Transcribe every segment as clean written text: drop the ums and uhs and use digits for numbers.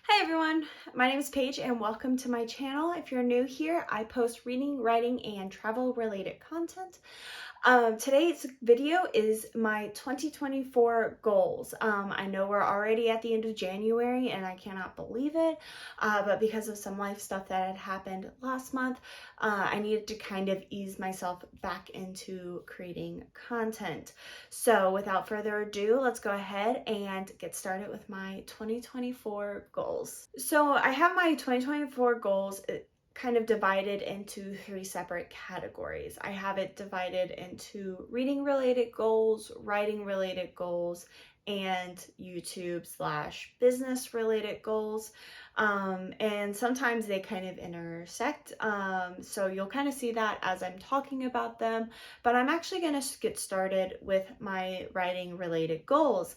Hi everyone, my name is Paige and welcome to my channel. If you're new here, I post reading, writing, and travel related content. Today's video is my 2024 goals. I know we're already at the end of January and I cannot believe it, but because of some life stuff that had happened last month, I needed to kind of ease myself back into creating content. So without further ado, let's go ahead and get started with my 2024 goals. So I have my 2024 goals kind of divided into three separate categories. I have it divided into reading related goals, writing related goals, and YouTube/business related goals. And sometimes they kind of intersect. So you'll kind of see that as I'm talking about them, but I'm actually going to get started with my writing related goals.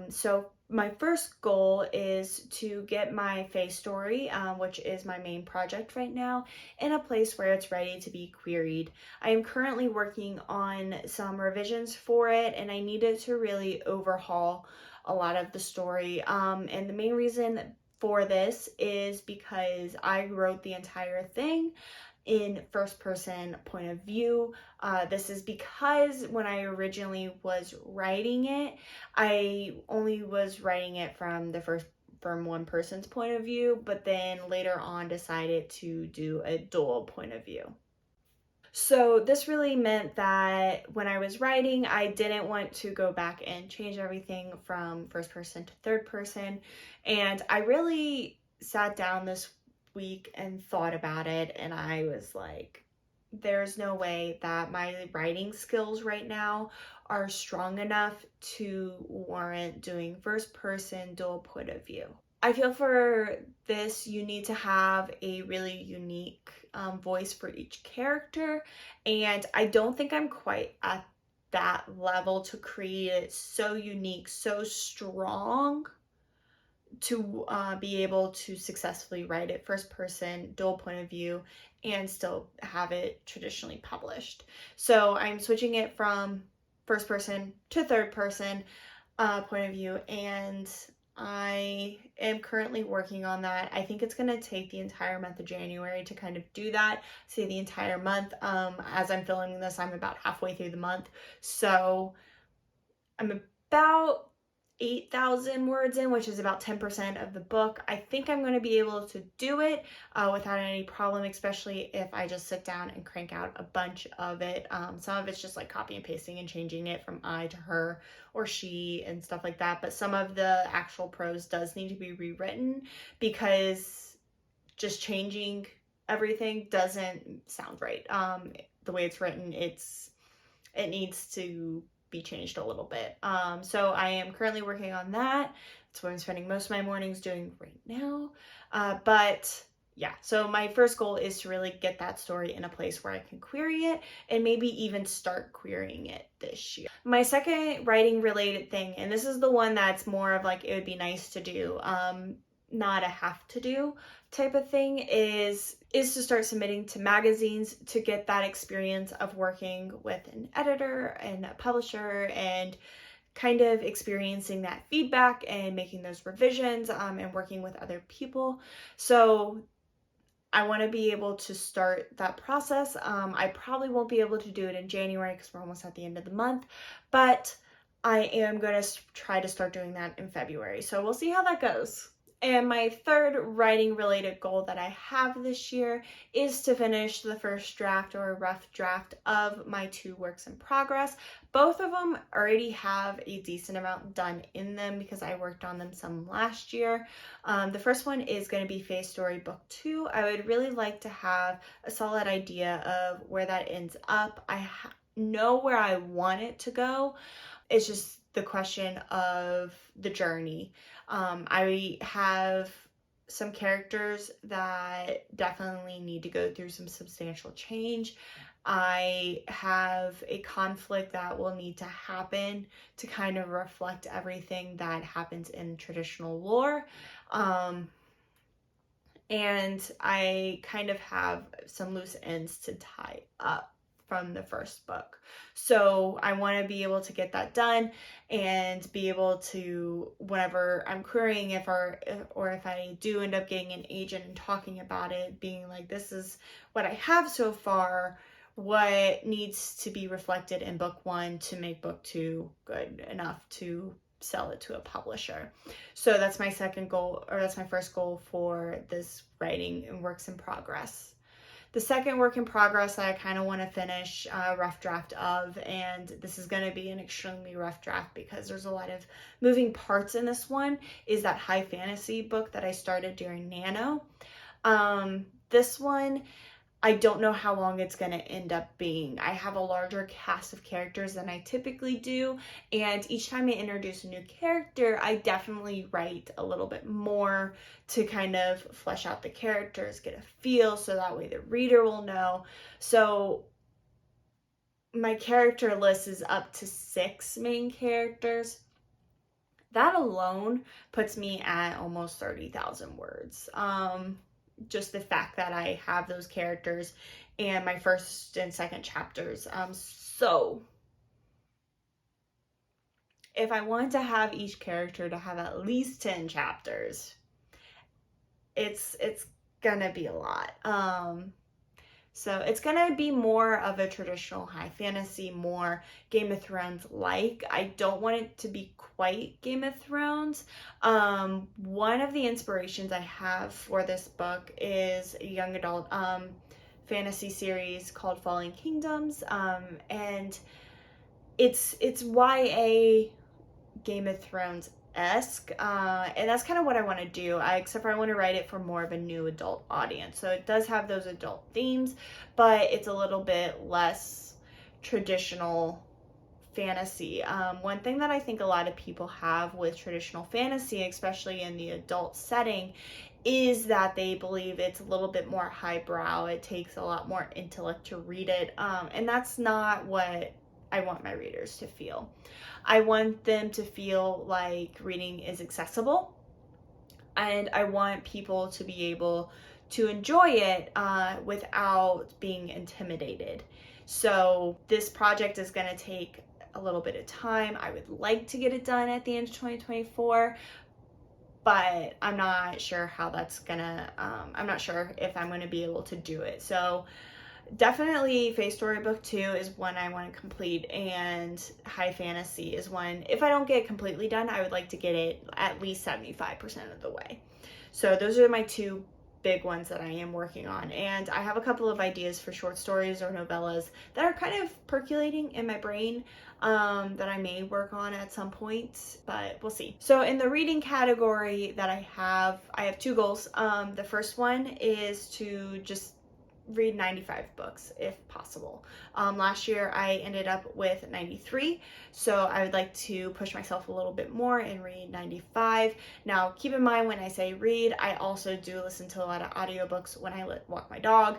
So my first goal is to get my face story, which is my main project right now, in a place where it's ready to be queried. I am currently working on some revisions for it, and I needed to really overhaul a lot of the story. And the main reason for this is because I wrote the entire thing in first person point of view. This is because when I originally was writing it, I only was writing it from one person's point of view, but then later on decided to do a dual point of view. So this really meant that when I was writing, I didn't want to go back and change everything from first person to third person. And I really sat down this week and thought about it, and I was like, there's no way that my writing skills right now are strong enough to warrant doing first person dual point of view. I feel for this, you need to have a really unique voice for each character, and I don't think I'm quite at that level to create it so unique, so strong to be able to successfully write it first person, dual point of view, and still have it traditionally published. So I'm switching it from first person to third person point of view, and I am currently working on that. I think it's going to take the entire month of January to kind of do that, say the entire month. As I'm filming this, I'm about halfway through the month, so I'm about 8,000 words in, which is about 10% of the book. I think I'm going to be able to do it without any problem, especially if I just sit down and crank out a bunch of it. Some of it's just like copy and pasting and changing it from I to her or she and stuff like that. But some of the actual prose does need to be rewritten because just changing everything doesn't sound right. The way it's written, it needs to be changed a little bit. So I am currently working on that. That's what I'm spending most of my mornings doing right now. But yeah, so my first goal is to really get that story in a place where I can query it and maybe even start querying it this year. My second writing related thing, and this is the one that's more of like it would be nice to do, not a have to do type of thing, is to start submitting to magazines to get that experience of working with an editor and a publisher and kind of experiencing that feedback and making those revisions and working with other people. So I want to be able to start that process. I probably won't be able to do it in January because we're almost at the end of the month, but I am going to try to start doing that in February. So we'll see how that goes. And my third writing related goal that I have this year is to finish the first draft or a rough draft of my 2 works in progress. Both of them already have a decent amount done in them because I worked on them some last year. The first one is going to be Face Story Book 2. I would really like to have a solid idea of where that ends up. I know where I want it to go. It's just the question of the journey. I have some characters that definitely need to go through some substantial change. I have a conflict that will need to happen to kind of reflect everything that happens in traditional lore. And I kind of have some loose ends to tie up from the first book. So I want to be able to get that done and be able to, whenever I'm querying if I do end up getting an agent and talking about it, being like, this is what I have so far, what needs to be reflected in book 1 to make book 2 good enough to sell it to a publisher. So that's my second goal, or that's my first goal for this writing and works in progress. The second work in progress I kind of want to finish a rough draft of, and this is going to be an extremely rough draft because there's a lot of moving parts in this one, is that high fantasy book that I started during Nano. This one, I don't know how long it's going to end up being. I have a larger cast of characters than I typically do, and each time I introduce a new character, I definitely write a little bit more to kind of flesh out the characters, get a feel, so that way the reader will know. So my character list is up to 6 main characters. That alone puts me at almost 30,000 words. Just the fact that I have those characters and my first and second chapters. So if I want to have each character to have at least 10 chapters, it's gonna be a lot. So it's gonna be more of a traditional high fantasy, more Game of Thrones like. I don't want it to be quite Game of Thrones. One of the inspirations I have for this book is a young adult fantasy series called Falling Kingdoms, and it's YA Game of Thrones-esque, and that's kind of what I want to do, except for I want to write it for more of a new adult audience. So it does have those adult themes, but it's a little bit less traditional fantasy. One thing that I think a lot of people have with traditional fantasy, especially in the adult setting, is that they believe it's a little bit more highbrow. It takes a lot more intellect to read it, and that's not what I want my readers to feel. I want them to feel like reading is accessible, and I want people to be able to enjoy it without being intimidated. So this project is going to take a little bit of time. I would like to get it done at the end of 2024, but I'm not sure how that's gonna, I'm not sure if I'm going to be able to do it. So definitely Fae Story Book 2 is one I want to complete, and High Fantasy is one, if I don't get it completely done, I would like to get it at least 75% of the way. So those are my 2 big ones that I am working on, and I have a couple of ideas for short stories or novellas that are kind of percolating in my brain that I may work on at some point, but we'll see. So in the reading category that I have 2 goals. The first one is to just read 95 books if possible. Last year I ended up with 93, so I would like to push myself a little bit more and read 95. Now keep in mind, when I say read, I also do listen to a lot of audiobooks when I walk my dog,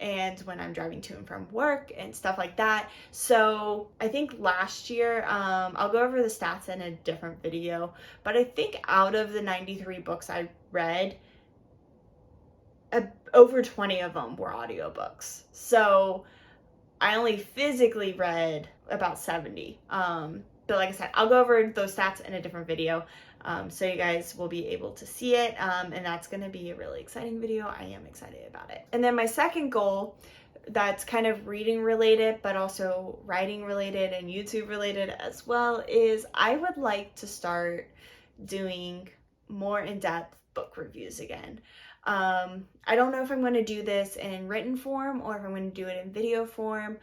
and when I'm driving to and from work and stuff like that. So I think last year, I'll go over the stats in a different video, but I think out of the 93 books I read, over 20 of them were audiobooks. So I only physically read about 70. But like I said, I'll go over those stats in a different video, so you guys will be able to see it, and that's going to be a really exciting video. I am excited about it. And then my second goal, that's kind of reading related but also writing related and YouTube related as well, is I would like to start doing more in-depth book reviews again. I don't know if I'm going to do this in written form or if I'm going to do it in video form.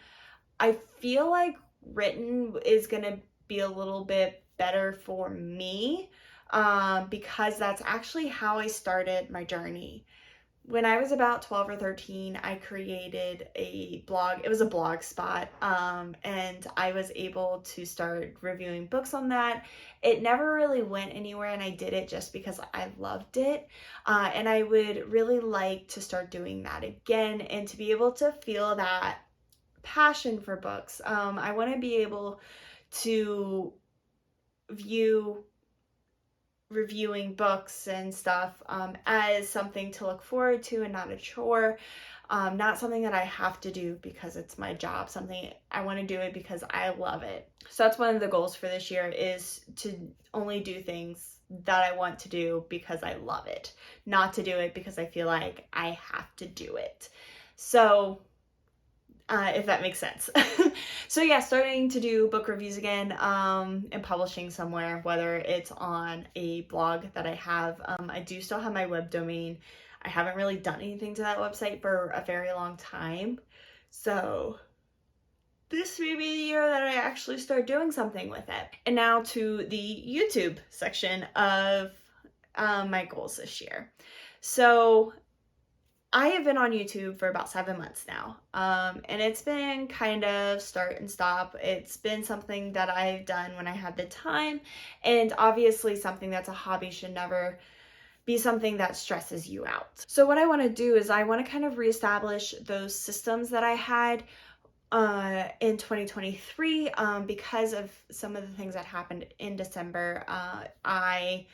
I feel like written is going to be a little bit better for me, because that's actually how I started my journey. When I was about 12 or 13, I created a blog. It was a blog spot, and I was able to start reviewing books on that. It never really went anywhere, and I did it just because I loved it, and I would really like to start doing that again and to be able to feel that passion for books. I want to be able to view reviewing books and stuff as something to look forward to and not a chore. Not something that I have to do because it's my job, something I want to do it because I love it. So that's one of the goals for this year, is to only do things that I want to do because I love it, not to do it because I feel like I have to do it. So if that makes sense. So yeah, starting to do book reviews again and publishing somewhere, whether it's on a blog that I have. I do still have my web domain. I haven't really done anything to that website for a very long time. So this may be the year that I actually start doing something with it. And now to the YouTube section of my goals this year. So I have been on YouTube for about 7 months now, and it's been kind of start and stop. It's been something that I've done when I had the time, and obviously something that's a hobby should never be something that stresses you out. So what I want to do is I want to kind of reestablish those systems that I had in 2023 because of some of the things that happened in December. I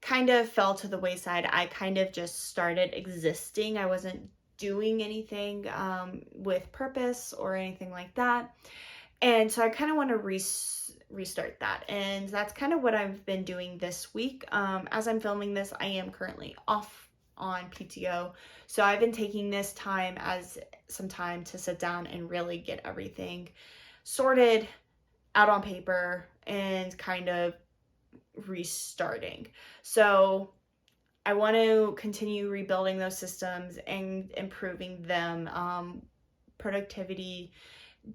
kind of fell to the wayside. I kind of just started existing. I wasn't doing anything with purpose or anything like that. And so I kind of want to restart that. And that's kind of what I've been doing this week. As I'm filming this, I am currently off on PTO. So I've been taking this time as some time to sit down and really get everything sorted out on paper and kind of restarting. So I want to continue rebuilding those systems and improving them. Productivity,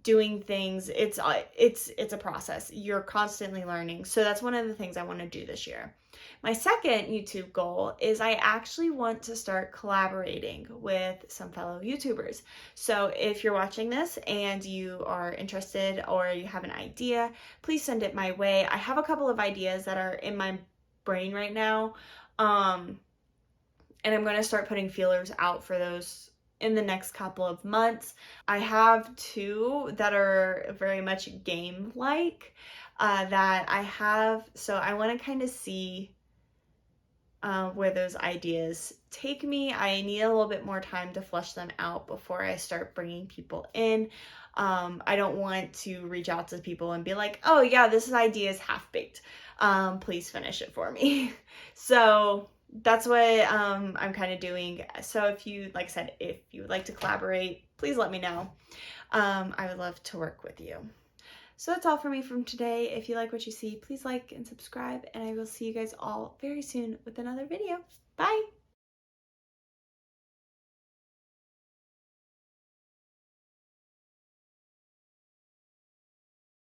doing things, it's a process. You're constantly learning. So that's one of the things I want to do this year. My second YouTube goal is I actually want to start collaborating with some fellow YouTubers. So if you're watching this and you are interested or you have an idea, please send it my way. I have a couple of ideas that are in my brain right now. And I'm going to start putting feelers out for those in the next couple of months. I have 2 that are very much game-like that I have. So I want to kind of see where those ideas take me. I need a little bit more time to flesh them out before I start bringing people in. I don't want to reach out to people and be like, oh yeah, this idea is half-baked. Please finish it for me. So that's what I'm kind of doing. So if you, like I said, if you would like to collaborate, please let me know. I would love to work with you. So that's all for me from today. If you like what you see, please like and subscribe, and I will see you guys all very soon with another video. Bye!